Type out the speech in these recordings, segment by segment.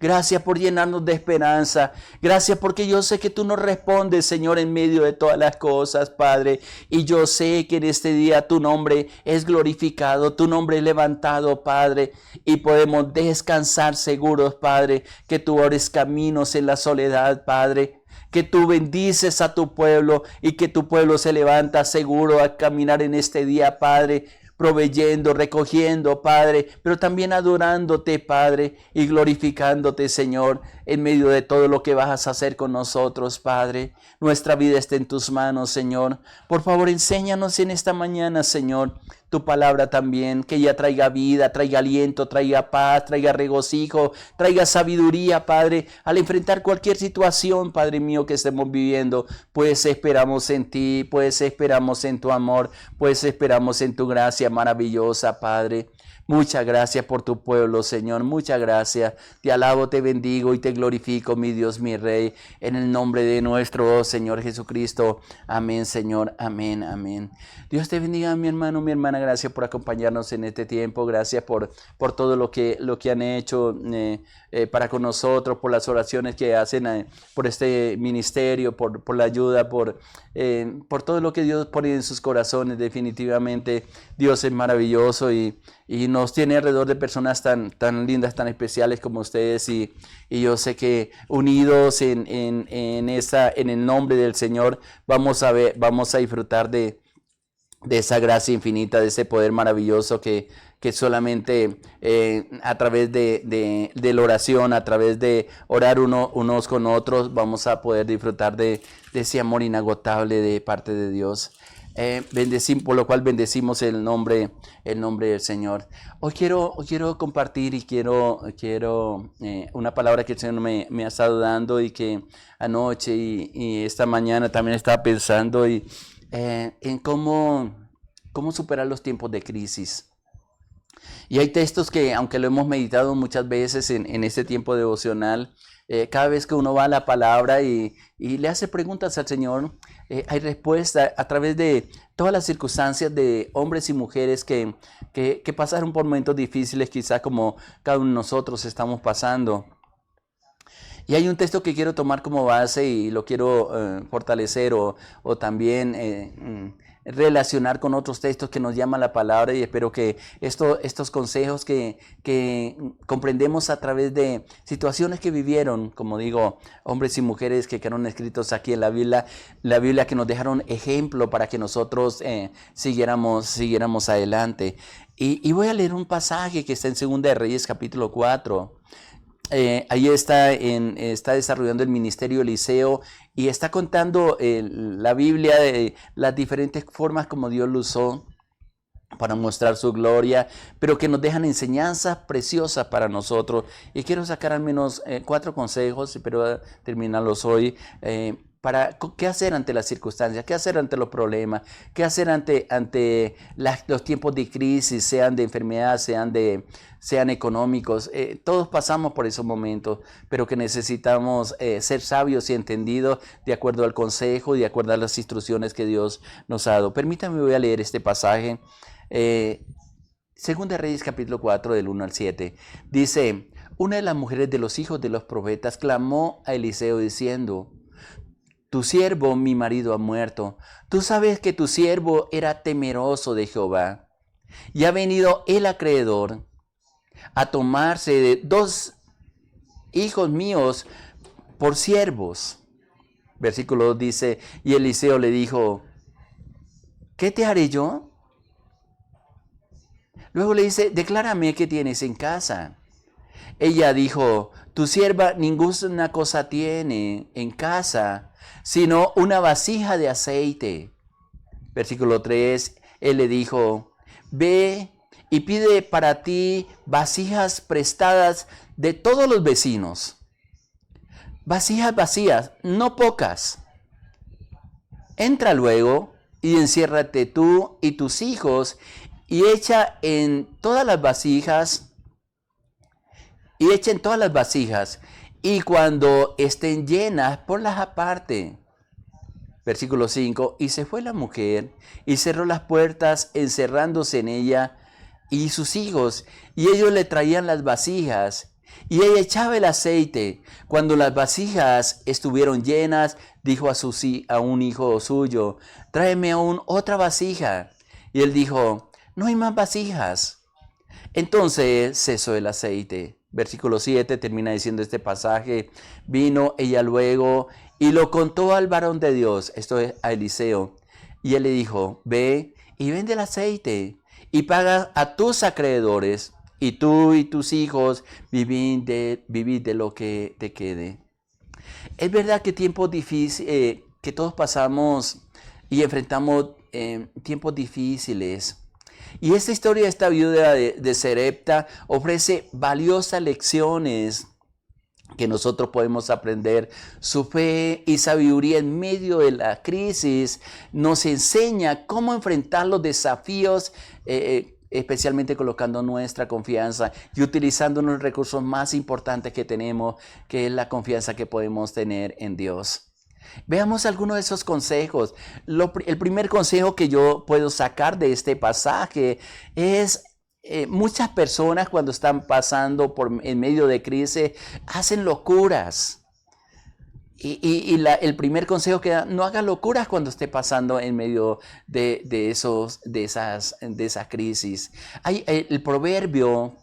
Gracias por llenarnos de esperanza. Gracias porque yo sé que tú nos respondes, Señor, en medio de todas las cosas, Padre. Y yo sé que en este día tu nombre es glorificado, tu nombre es levantado, Padre. Y podemos descansar seguros, Padre, que tú abres caminos en la soledad, Padre. Que tú bendices a tu pueblo y que tu pueblo se levanta seguro a caminar en este día, Padre, proveyendo, recogiendo, Padre, pero también adorándote, Padre, y glorificándote, Señor, en medio de todo lo que vas a hacer con nosotros, Padre. Nuestra vida está en tus manos, Señor. Por favor, enséñanos en esta mañana, Señor, tu palabra también, que ella traiga vida, traiga aliento, traiga paz, traiga regocijo, traiga sabiduría, Padre, al enfrentar cualquier situación, Padre mío, que estemos viviendo. Pues esperamos en ti, pues esperamos en tu amor, pues esperamos en tu gracia maravillosa, Padre. Muchas gracias por tu pueblo, Señor. Muchas gracias. Te alabo, te bendigo y te glorifico, mi Dios, mi Rey, en el nombre de nuestro Señor Jesucristo. Amén, Señor. Amén, amén. Dios te bendiga, mi hermano, mi hermana. Gracias por acompañarnos en este tiempo. Gracias por todo lo que han hecho para con nosotros, por las oraciones que hacen por este ministerio, por la ayuda, por todo lo que Dios pone en sus corazones. Definitivamente Dios es maravilloso y nos tiene alrededor de personas tan lindas, tan especiales como ustedes, y yo sé que unidos en el nombre del Señor vamos a disfrutar de esa gracia infinita, de ese poder maravilloso que solamente a través de la oración, a través de orar unos con otros, vamos a poder disfrutar de ese amor inagotable de parte de Dios. Por lo cual bendecimos el nombre del Señor. Hoy quiero compartir y quiero una palabra que el Señor me ha estado dando, y que anoche y esta mañana también estaba pensando en cómo superar los tiempos de crisis. Y hay textos que, aunque lo hemos meditado muchas veces en este tiempo devocional, cada vez que uno va a la palabra y le hace preguntas al Señor, hay respuesta a través de todas las circunstancias de hombres y mujeres que pasaron por momentos difíciles, quizás como cada uno de nosotros estamos pasando. Y hay un texto que quiero tomar como base y lo quiero fortalecer o también relacionar con otros textos que nos llaman la palabra, y espero que estos consejos que comprendemos a través de situaciones que vivieron, como digo, hombres y mujeres que quedaron escritos aquí en la Biblia que nos dejaron ejemplo para que nosotros siguiéramos adelante. Y voy a leer un pasaje que está en 2 de Reyes capítulo 4. Ahí está desarrollando el ministerio Eliseo y está contando la Biblia de las diferentes formas como Dios lo usó para mostrar su gloria, pero que nos dejan enseñanzas preciosas para nosotros. Y quiero sacar al menos 4 consejos, pero terminarlos hoy, para qué hacer ante las circunstancias, qué hacer ante los problemas, qué hacer ante los tiempos de crisis, sean de enfermedad, sean económicos. Todos pasamos por esos momentos, pero que necesitamos ser sabios y entendidos de acuerdo al consejo y de acuerdo a las instrucciones que Dios nos ha dado. Permítame, voy a leer este pasaje. 2 de Reyes capítulo 4 del 1 al 7. Dice: una de las mujeres de los hijos de los profetas clamó a Eliseo diciendo: tu siervo, mi marido, ha muerto. Tú sabes que tu siervo era temeroso de Jehová, y ha venido el acreedor a tomarse de 2 hijos míos por siervos. Versículo 2 dice: y Eliseo le dijo: ¿qué te haré yo? Luego le dice: declárame qué tienes en casa. Ella dijo: tu sierva ninguna cosa tiene en casa, sino una vasija de aceite. Versículo 3, él le dijo: ve y pide para ti vasijas prestadas de todos los vecinos. Vasijas vacías, no pocas. Entra luego y enciérrate tú y tus hijos y echa en todas las vasijas. Y cuando estén llenas, ponlas aparte. Versículo 5, y se fue la mujer y cerró las puertas, encerrándose en ella y sus hijos, y ellos le traían las vasijas, Y ella echaba el aceite. Cuando las vasijas estuvieron llenas, dijo a un hijo suyo, tráeme aún otra vasija. Y él dijo, no hay más vasijas. Entonces cesó el aceite. Versículo 7 termina diciendo este pasaje, vino ella luego y lo contó al varón de Dios, esto es a Eliseo. Y él le dijo, ve y vende el aceite y paga a tus acreedores, y tú y tus hijos vivid de lo que te quede. Es verdad que tiempos difíciles, que todos pasamos y enfrentamos tiempos difíciles. Y esta historia de esta viuda de Sarepta ofrece valiosas lecciones que nosotros podemos aprender. Su fe y sabiduría en medio de la crisis nos enseña cómo enfrentar los desafíos, especialmente colocando nuestra confianza y utilizando uno de los recursos más importantes que tenemos, que es la confianza que podemos tener en Dios. Veamos algunos de esos consejos. El primer consejo que yo puedo sacar de este pasaje es muchas personas cuando están pasando en medio de crisis hacen locuras. El primer consejo que da, no haga locuras cuando esté pasando en medio de esa crisis. Hay el proverbio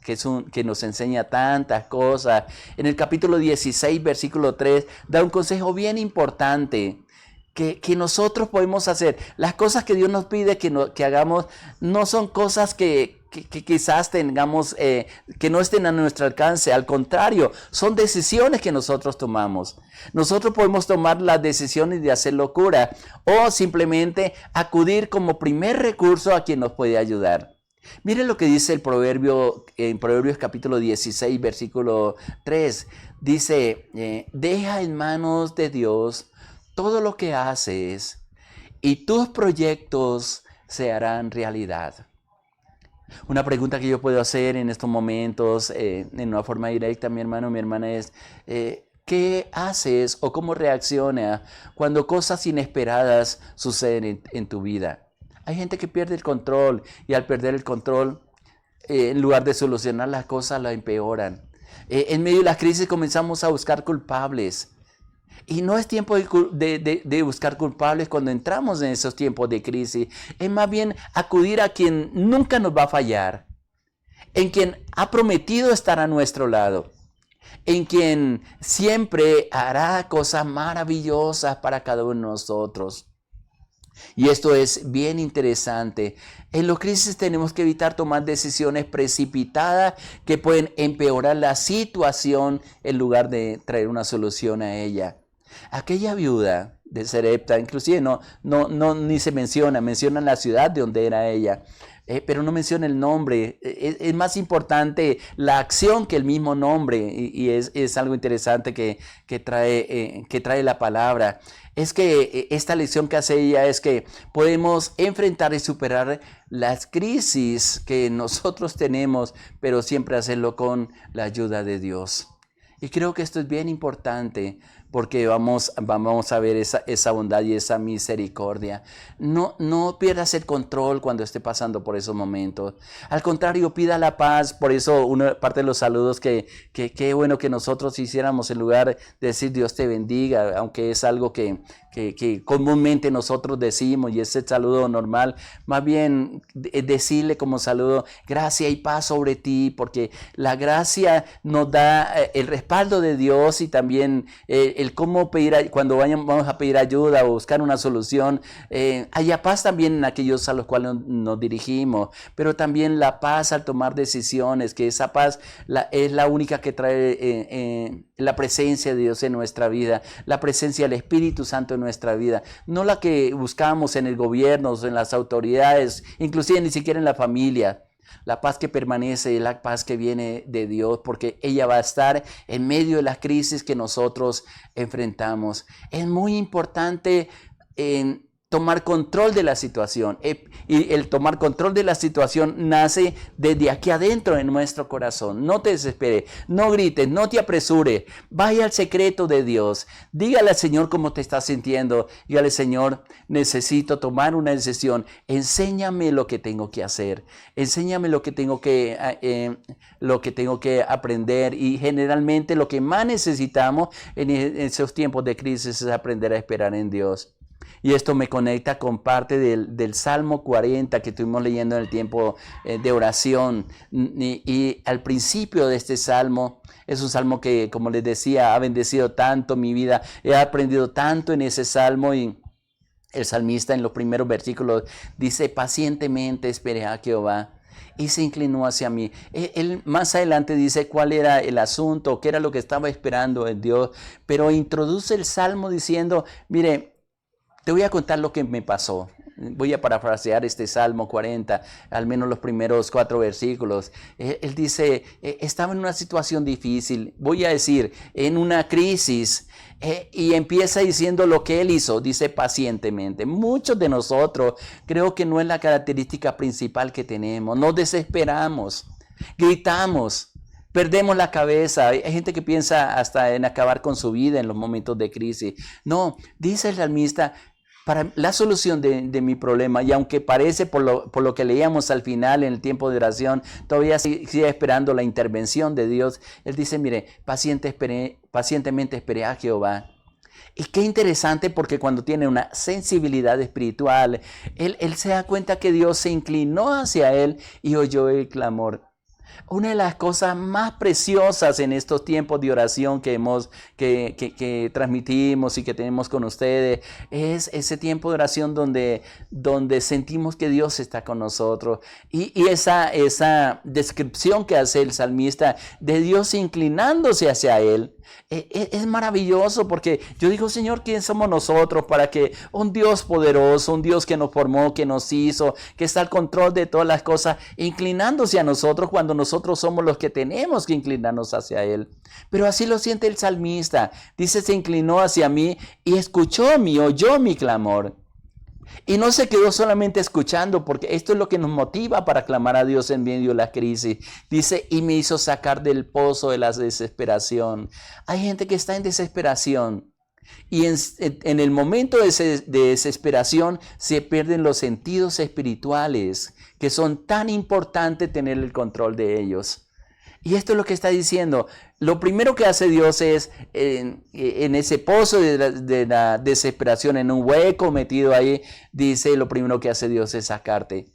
que nos enseña tantas cosas. En el capítulo 16, versículo 3, da un consejo bien importante que nosotros podemos hacer. Las cosas que Dios nos pide que hagamos no son cosas que quizás tengamos, que no estén a nuestro alcance. Al contrario, son decisiones que nosotros tomamos. Nosotros podemos tomar las decisiones de hacer locura o simplemente acudir como primer recurso a quien nos puede ayudar. Miren lo que dice el proverbio, en Proverbios capítulo 16, versículo 3. Dice, deja en manos de Dios todo lo que haces y tus proyectos se harán realidad. Una pregunta que yo puedo hacer en estos momentos, en una forma directa, mi hermano, mi hermana, es ¿qué haces o cómo reacciona cuando cosas inesperadas suceden en tu vida? Hay gente que pierde el control y al perder el control, en lugar de solucionar las cosas, la empeoran. En medio de la crisis comenzamos a buscar culpables. Y no es tiempo de buscar culpables cuando entramos en esos tiempos de crisis. Es más bien acudir a quien nunca nos va a fallar, en quien ha prometido estar a nuestro lado, en quien siempre hará cosas maravillosas para cada uno de nosotros. Y esto es bien interesante. En las crisis tenemos que evitar tomar decisiones precipitadas que pueden empeorar la situación en lugar de traer una solución a ella. Aquella viuda de Sarepta, inclusive ni se menciona la ciudad de donde era ella, pero no menciona el nombre. Es más importante la acción que el mismo nombre, y es algo interesante que trae la palabra. Es que esta lección que hace ella es que podemos enfrentar y superar las crisis que nosotros tenemos, pero siempre hacerlo con la ayuda de Dios. Y creo que esto es bien importante porque vamos a ver esa bondad y esa misericordia. No pierdas el control cuando esté pasando por esos momentos. Al contrario, pida la paz. Por eso, parte de los saludos que bueno que nosotros hiciéramos en lugar de decir Dios te bendiga, aunque es algo que comúnmente nosotros decimos y es el saludo normal, más bien decirle como saludo gracia y paz sobre ti, porque la gracia nos da el respaldo de Dios y también el cómo pedir, cuando vamos a pedir ayuda o buscar una solución, haya paz también en aquellos a los cuales nos dirigimos, pero también la paz al tomar decisiones, que esa paz es la única que trae la presencia de Dios en nuestra vida, la presencia del Espíritu Santo en nuestra vida, no la que buscamos en el gobierno, en las autoridades, inclusive ni siquiera en la familia. La paz que permanece es la paz que viene de Dios, porque ella va a estar en medio de las crisis que nosotros enfrentamos. Es muy importante tomar control de la situación. Y el tomar control de la situación nace desde aquí adentro en nuestro corazón. No te desesperes, no grites, no te apresures. Vaya al secreto de Dios. Dígale al Señor cómo te estás sintiendo. Dígale, Señor, necesito tomar una decisión. Enséñame lo que tengo que hacer. Enséñame lo que tengo que aprender. Y generalmente lo que más necesitamos en esos tiempos de crisis es aprender a esperar en Dios. Y esto me conecta con parte del Salmo 40 que estuvimos leyendo en el tiempo de oración. Y al principio de este Salmo, es un Salmo que, como les decía, ha bendecido tanto mi vida. He aprendido tanto en ese Salmo y el salmista en los primeros versículos dice, pacientemente esperé a Jehová y se inclinó hacia mí. Él más adelante dice cuál era el asunto, qué era lo que estaba esperando en Dios, pero introduce el Salmo diciendo, mire, te voy a contar lo que me pasó. Voy a parafrasear este Salmo 40, al menos los primeros 4 versículos. Él dice, estaba en una situación difícil, voy a decir, en una crisis, y empieza diciendo lo que él hizo, dice pacientemente. Muchos de nosotros creo que no es la característica principal que tenemos. Nos desesperamos, gritamos. Perdemos la cabeza. Hay gente que piensa hasta en acabar con su vida en los momentos de crisis. No, dice el salmista, para la solución de mi problema, y aunque parece por lo que leíamos al final en el tiempo de oración, todavía sigue esperando la intervención de Dios. Él dice, mire, pacientemente esperé a Jehová. Y qué interesante porque cuando tiene una sensibilidad espiritual, él se da cuenta que Dios se inclinó hacia él y oyó el clamor. Una de las cosas más preciosas en estos tiempos de oración que transmitimos y que tenemos con ustedes es ese tiempo de oración donde sentimos que Dios está con nosotros. Y esa descripción que hace el salmista de Dios inclinándose hacia él, es maravilloso porque yo digo, Señor, ¿quién somos nosotros para que un Dios poderoso, un Dios que nos formó, que nos hizo, que está al control de todas las cosas, inclinándose a nosotros cuando nosotros somos los que tenemos que inclinarnos hacia Él? Pero así lo siente el salmista. Dice, se inclinó hacia mí y oyó mi clamor. Y no se quedó solamente escuchando, porque esto es lo que nos motiva para clamar a Dios en medio de la crisis. Dice, y me hizo sacar del pozo de la desesperación. Hay gente que está en desesperación. Y en el momento de desesperación se pierden los sentidos espirituales, que son tan importantes tener el control de ellos. Y esto es lo que está diciendo. Lo primero que hace Dios es, en ese pozo de la desesperación, en un hueco metido ahí, dice, lo primero que hace Dios es sacarte.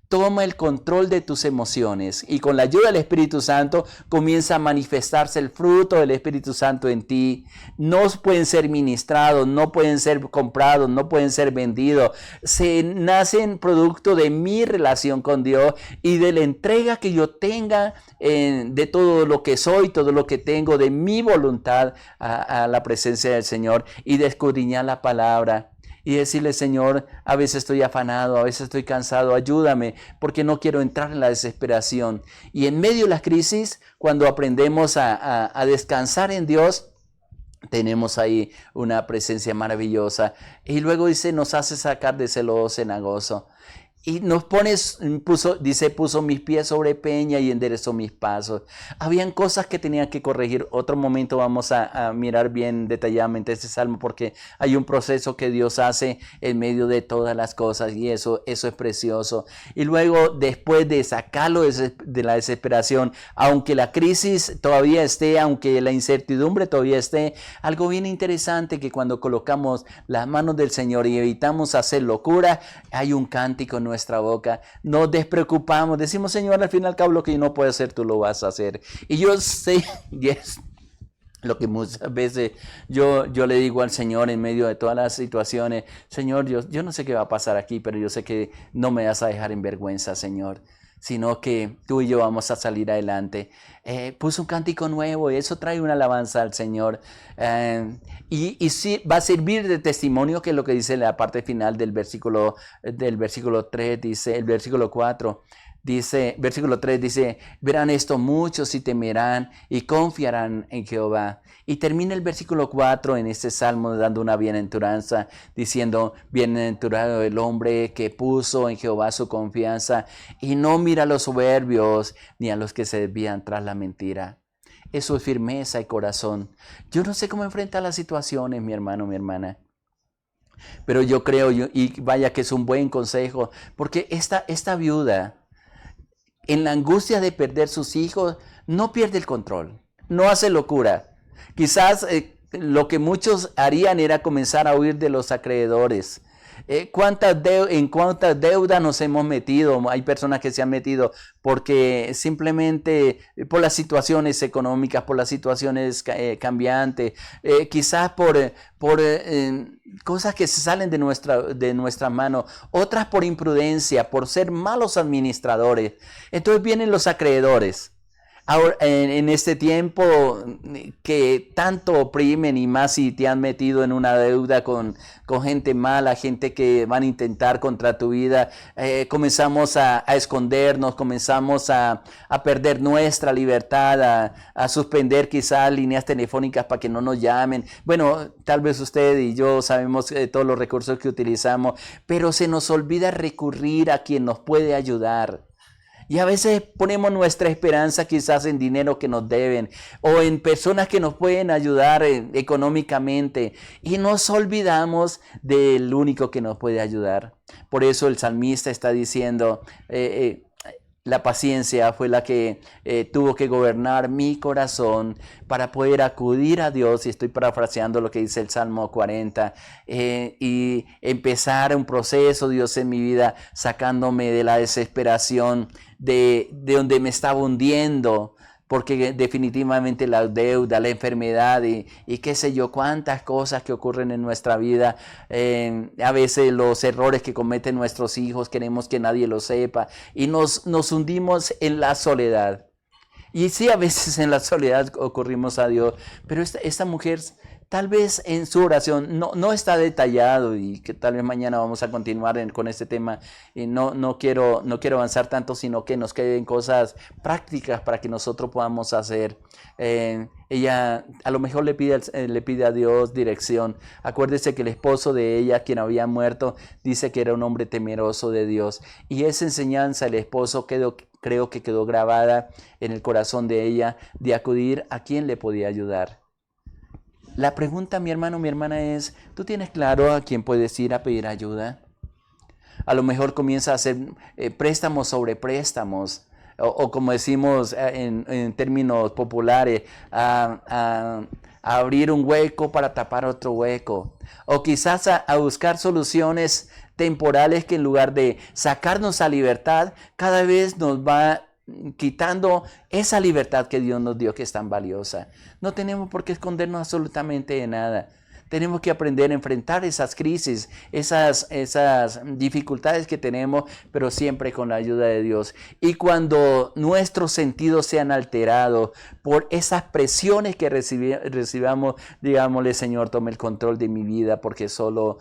Toma el control de tus emociones y con la ayuda del Espíritu Santo comienza a manifestarse el fruto del Espíritu Santo en ti. No pueden ser ministrados, no pueden ser comprados, no pueden ser vendidos. Se nacen producto de mi relación con Dios y de la entrega que yo tenga de todo lo que soy, todo lo que tengo, de mi voluntad a la presencia del Señor y de escudriñar la palabra. Y decirle, Señor, a veces estoy afanado, a veces estoy cansado, ayúdame, porque no quiero entrar en la desesperación. Y en medio de la crisis, cuando aprendemos a descansar en Dios, tenemos ahí una presencia maravillosa. Y luego dice, nos hace sacar de celo cenagoso. Y nos puso mis pies sobre peña y enderezó mis pasos. Habían cosas que tenían que corregir. Otro momento vamos a mirar bien detalladamente este salmo porque hay un proceso que Dios hace en medio de todas las cosas y eso es precioso. Y luego, después de sacarlo de la desesperación, aunque la crisis todavía esté, aunque la incertidumbre todavía esté, algo bien interesante que cuando colocamos las manos del Señor y evitamos hacer locura, hay un cántico en nuestra boca, nos despreocupamos, decimos, Señor, al fin y al cabo lo que yo no puedo hacer, tú lo vas a hacer. Y yo sé, y es lo que muchas veces yo le digo al Señor en medio de todas las situaciones, Señor, yo no sé qué va a pasar aquí, pero yo sé que no me vas a dejar en vergüenza, Señor, sino que tú y yo vamos a salir adelante. Puso un cántico nuevo y eso trae una alabanza al Señor. Y sí, va a servir de testimonio, que es lo que dice la parte final del versículo 3, dice el versículo 4. Dice, versículo 3 dice, verán esto muchos y temerán y confiarán en Jehová. Y termina el versículo 4 en este salmo dando una bienaventuranza, diciendo, bienaventurado el hombre que puso en Jehová su confianza y no mira a los soberbios ni a los que se desvían tras la mentira. Eso es firmeza y corazón. Yo no sé cómo enfrentar las situaciones, mi hermano, mi hermana. Pero yo creo, y vaya que es un buen consejo, porque esta viuda, en la angustia de perder sus hijos, no pierde el control, no hace locura. Quizás lo que muchos harían era comenzar a huir de los acreedores. ¿En cuántas deudas nos hemos metido? Hay personas que se han metido porque simplemente por las situaciones económicas, por las situaciones cambiantes, quizás por cosas que se salen de nuestra mano, otras por imprudencia, por ser malos administradores. Entonces vienen los acreedores. Ahora, en este tiempo que tanto oprimen y más si te han metido en una deuda con gente mala, gente que van a intentar contra tu vida, comenzamos a escondernos, comenzamos a perder nuestra libertad, a suspender quizás líneas telefónicas para que no nos llamen. Bueno, tal vez usted y yo sabemos todos los recursos que utilizamos, pero se nos olvida recurrir a quien nos puede ayudar. Y a veces ponemos nuestra esperanza quizás en dinero que nos deben o en personas que nos pueden ayudar económicamente y nos olvidamos del único que nos puede ayudar. Por eso el salmista está diciendo, la paciencia fue la que tuvo que gobernar mi corazón para poder acudir a Dios, y estoy parafraseando lo que dice el Salmo 40, y empezar un proceso, Dios, en mi vida, sacándome de la desesperación de donde me estaba hundiendo, porque definitivamente la deuda, la enfermedad y qué sé yo, cuántas cosas que ocurren en nuestra vida, a veces los errores que cometen nuestros hijos, queremos que nadie lo sepa y nos hundimos en la soledad. Y sí, a veces en la soledad ocurrimos a Dios, pero esta mujer tal vez en su oración no está detallado, y que tal vez mañana vamos a continuar con este tema, y no quiero avanzar tanto, sino que nos queden cosas prácticas para que nosotros podamos hacer. Ella a lo mejor le pide a Dios dirección. Acuérdese que el esposo de ella, quien había muerto, dice que era un hombre temeroso de Dios, y esa enseñanza el esposo creo que quedó grabada en el corazón de ella, de acudir a quien le podía ayudar. La pregunta, mi hermano, mi hermana, es, ¿tú tienes claro a quién puedes ir a pedir ayuda? A lo mejor comienza a hacer préstamos sobre préstamos, o como decimos en términos populares, a abrir un hueco para tapar otro hueco. O quizás a buscar soluciones temporales que en lugar de sacarnos a libertad, cada vez nos va quitando esa libertad que Dios nos dio, que es tan valiosa. No tenemos por qué escondernos absolutamente de nada. Tenemos que aprender a enfrentar esas crisis, esas dificultades que tenemos, pero siempre con la ayuda de Dios. Y cuando nuestros sentidos sean alterados por esas presiones que recibamos, digámosle, Señor, tome el control de mi vida, porque solo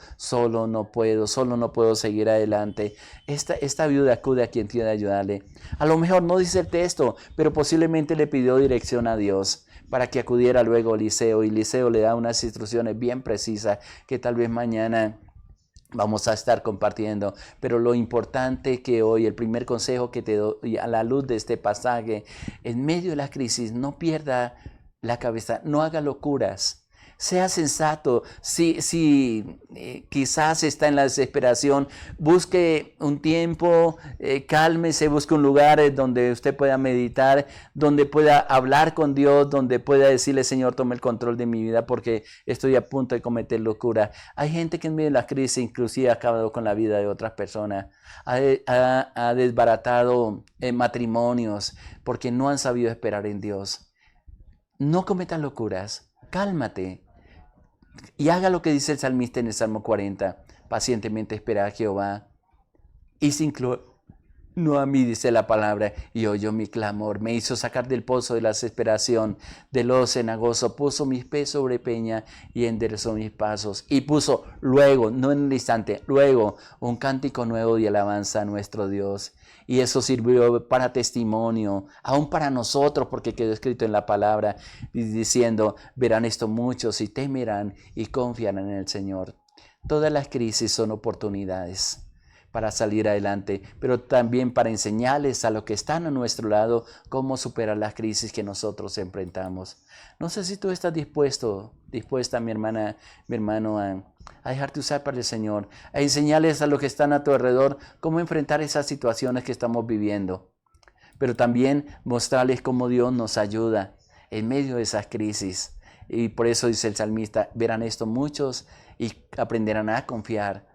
no puedo seguir adelante. Esta viuda acude a quien tiene que ayudarle. A lo mejor no dice el texto, pero posiblemente le pidió dirección a Dios para que acudiera luego a Eliseo, y Eliseo le da unas instrucciones bien precisas que tal vez mañana vamos a estar compartiendo. Pero lo importante que hoy, el primer consejo que te doy a la luz de este pasaje, en medio de la crisis, no pierda la cabeza, no haga locuras. Sea sensato. Si quizás está en la desesperación, busque un tiempo, cálmese, busque un lugar donde usted pueda meditar, donde pueda hablar con Dios, donde pueda decirle, Señor, tome el control de mi vida porque estoy a punto de cometer locura. Hay gente que en medio de la crisis inclusive ha acabado con la vida de otras personas, ha desbaratado matrimonios porque no han sabido esperar en Dios. No cometas locuras, cálmate. Y haga lo que dice el salmista en el Salmo 40. Pacientemente espera a Jehová y se inclinó a mí, dice la palabra, y oyó mi clamor. Me hizo sacar del pozo de la desesperación, del lodo cenagoso. Puso mis pies sobre peña y enderezó mis pasos. Y puso luego, no en el instante, luego un cántico nuevo de alabanza a nuestro Dios. Y eso sirvió para testimonio, aún para nosotros, porque quedó escrito en la palabra, diciendo, verán esto muchos y temerán y confiarán en el Señor. Todas las crisis son oportunidades para salir adelante, pero también para enseñarles a los que están a nuestro lado cómo superar las crisis que nosotros enfrentamos. No sé si tú estás dispuesta, mi hermana, mi hermano, a dejarte usar para el Señor, a enseñarles a los que están a tu alrededor cómo enfrentar esas situaciones que estamos viviendo, pero también mostrarles cómo Dios nos ayuda en medio de esas crisis. Y por eso dice el salmista, verán esto muchos y aprenderán a confiar.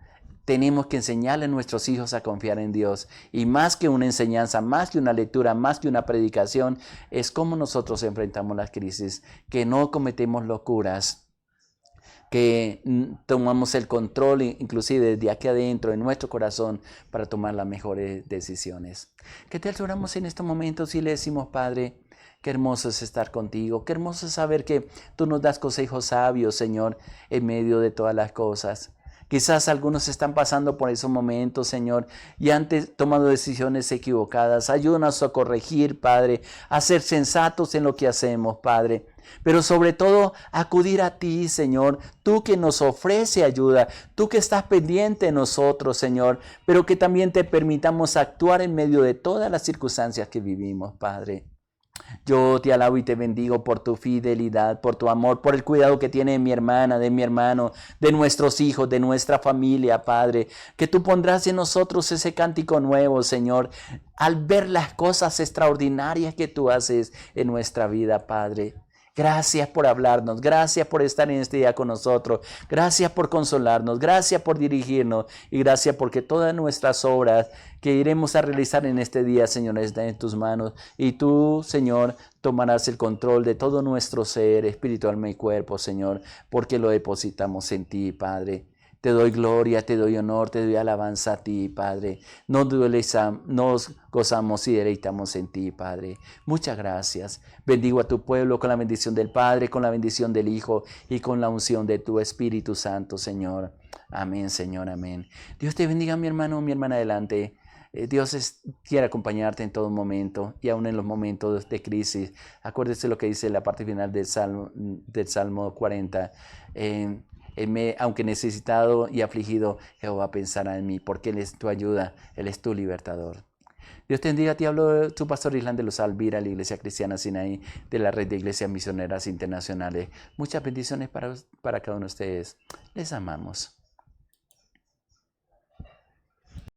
Tenemos que enseñarle a nuestros hijos a confiar en Dios. Y más que una enseñanza, más que una lectura, más que una predicación, es cómo nosotros enfrentamos las crisis, que no cometemos locuras, que tomamos el control inclusive desde aquí adentro, en nuestro corazón, para tomar las mejores decisiones. ¿Qué tal si oramos en estos momentos y le decimos, Padre, qué hermoso es estar contigo, qué hermoso es saber que tú nos das consejos sabios, Señor, en medio de todas las cosas? Quizás algunos están pasando por esos momentos, Señor, y han tomado decisiones equivocadas. Ayúdanos a corregir, Padre, a ser sensatos en lo que hacemos, Padre. Pero sobre todo, acudir a ti, Señor, tú que nos ofrece ayuda, tú que estás pendiente de nosotros, Señor, pero que también te permitamos actuar en medio de todas las circunstancias que vivimos, Padre. Yo te alabo y te bendigo por tu fidelidad, por tu amor, por el cuidado que tiene mi hermana, de mi hermano, de nuestros hijos, de nuestra familia, Padre. Que tú pondrás en nosotros ese cántico nuevo, Señor, al ver las cosas extraordinarias que tú haces en nuestra vida, Padre. Gracias por hablarnos, gracias por estar en este día con nosotros, gracias por consolarnos, gracias por dirigirnos y gracias porque todas nuestras obras que iremos a realizar en este día, Señor, están en tus manos. Y tú, Señor, tomarás el control de todo nuestro ser, espíritu, alma y cuerpo, Señor, porque lo depositamos en ti, Padre. Te doy gloria, te doy honor, te doy alabanza a ti, Padre. Nos gozamos y deleitamos en ti, Padre. Muchas gracias. Bendigo a tu pueblo con la bendición del Padre, con la bendición del Hijo y con la unción de tu Espíritu Santo, Señor. Amén, Señor, amén. Dios te bendiga, mi hermano, mi hermana, adelante. Dios quiere acompañarte en todo momento y aún en los momentos de crisis. Acuérdese lo que dice la parte final del Salmo 40. Aunque necesitado y afligido, Jehová pensará en mí, porque Él es tu ayuda, Él es tu libertador. Dios te bendiga, te hablo tu pastor Island de los Alvira, la Iglesia Cristiana Sinaí, de la Red de Iglesias Misioneras Internacionales. Muchas bendiciones para cada uno de ustedes. Les amamos.